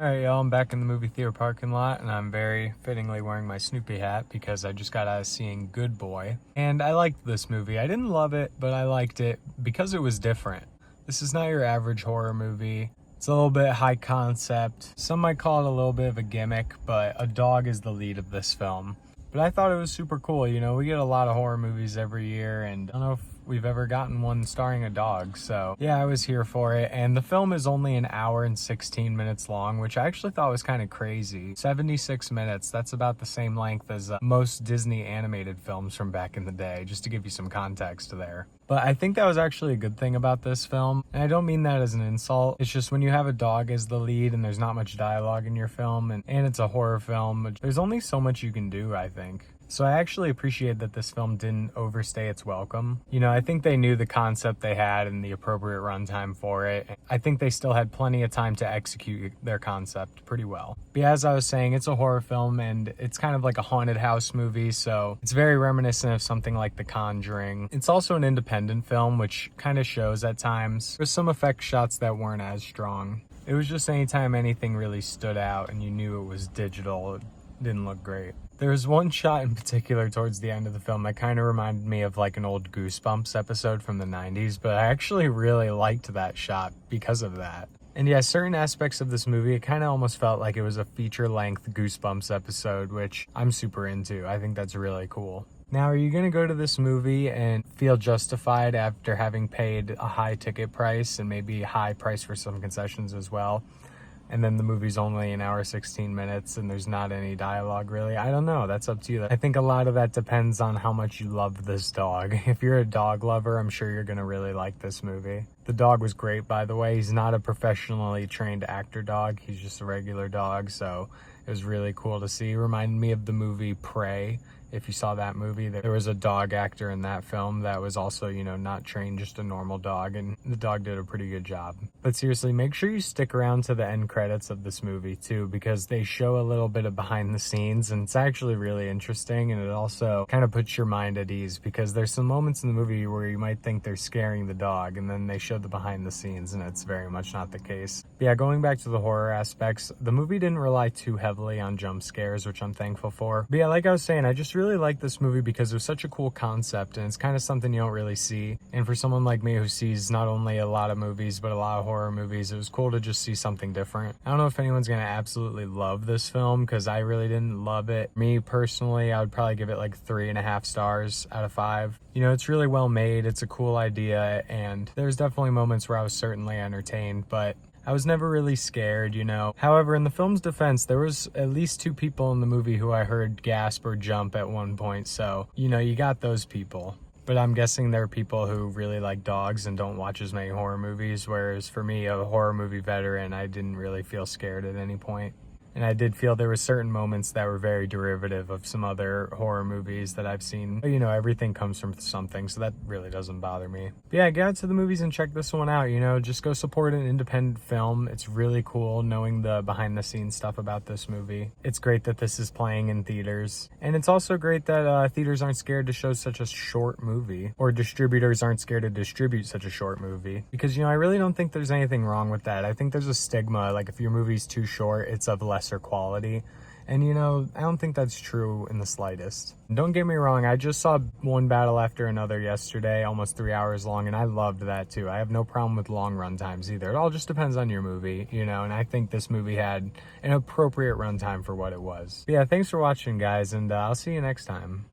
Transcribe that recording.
Alright, y'all, I'm back in the movie theater parking lot, and I'm very fittingly wearing my Snoopy hat because I just got out of seeing Good Boy. And I liked this movie. I didn't love it, but I liked it because it was different. This is not your average horror movie. It's a little bit high concept. Some might call it a little bit of a gimmick, but a dog is the lead of this film. But I thought it was super cool. You know, we get a lot of horror movies every year, and I don't know if we've ever gotten one starring a dog. So yeah, I was here for it. And the film is only an hour and 16 minutes long, which I actually thought was kind of crazy. 76 minutes, that's about the same length as most Disney animated films from back in the day, just to give you some context there. But I think that was actually a good thing about this film. And I don't mean that as an insult. It's just when you have a dog as the lead and there's not much dialogue in your film and it's a horror film, there's only so much you can do, I think. So I actually appreciate that this film didn't overstay its welcome. You know, I think they knew the concept they had and the appropriate runtime for it. I think they still had plenty of time to execute their concept pretty well. But yeah, as I was saying, it's a horror film and it's kind of like a haunted house movie, so it's very reminiscent of something like The Conjuring. It's also an independent film, which kind of shows at times. There's some effect shots that weren't as strong. It was just anytime anything really stood out and you knew it was digital, it didn't look great. There was one shot in particular towards the end of the film that kind of reminded me of like an old Goosebumps episode from the 90s, but I actually really liked that shot because of that. And yeah, certain aspects of this movie, it kind of almost felt like it was a feature-length Goosebumps episode, which I'm super into. I think that's really cool. Now, are you going to go to this movie and feel justified after having paid a high ticket price and maybe a high price for some concessions as well? And then the movie's only an hour 16 minutes and there's not any dialogue really. I don't know, that's up to you. I think a lot of that depends on how much you love this dog. If you're a dog lover, I'm sure you're gonna really like this movie. The dog was great, by the way. He's not a professionally trained actor dog, he's just a regular dog, so it was really cool to see. It reminded me of the movie Prey. If you saw that movie, there was a dog actor in that film that was also, you know, not trained, just a normal dog, and the dog did a pretty good job. But seriously, make sure you stick around to the end credits of this movie too, because they show a little bit of behind the scenes and it's actually really interesting, and it also kind of puts your mind at ease because there's some moments in the movie where you might think they're scaring the dog and then they show the behind the scenes and it's very much not the case. But yeah, going back to the horror aspects, the movie didn't rely too heavily on jump scares, which I'm thankful for. But yeah, like I was saying, I just really like this movie because it was such a cool concept and it's kind of something you don't really see. And for someone like me who sees not only a lot of movies but a lot of horror movies, it was cool to just see something different. I don't know if anyone's gonna absolutely love this film because I really didn't love it. Me personally, I would probably give it like 3.5 stars out of 5. You know, it's really well made, it's a cool idea, and there's definitely moments where I was certainly entertained, but I was never really scared, you know. However, in the film's defense, there was at least 2 people in the movie who I heard gasp or jump at one point, so, you know, you got those people. But I'm guessing there are people who really like dogs and don't watch as many horror movies, whereas for me, a horror movie veteran, I didn't really feel scared at any point. And I did feel there were certain moments that were very derivative of some other horror movies that I've seen. But, you know, everything comes from something, so that really doesn't bother me. But yeah, get out to the movies and check this one out, you know, just go support an independent film. It's really cool knowing the behind the scenes stuff about this movie. It's great that this is playing in theaters. And it's also great that theaters aren't scared to show such a short movie, or distributors aren't scared to distribute such a short movie. Because, you know, I really don't think there's anything wrong with that. I think there's a stigma, like if your movie's too short, it's of lesser quality, and you know, I don't think that's true in the slightest. Don't get me wrong, I just saw One Battle After Another yesterday, almost 3 hours long, and I loved that too. I have no problem with long run times either. It all just depends on your movie, you know, and I think this movie had an appropriate runtime for what it was. But yeah, thanks for watching, guys, and I'll see you next time.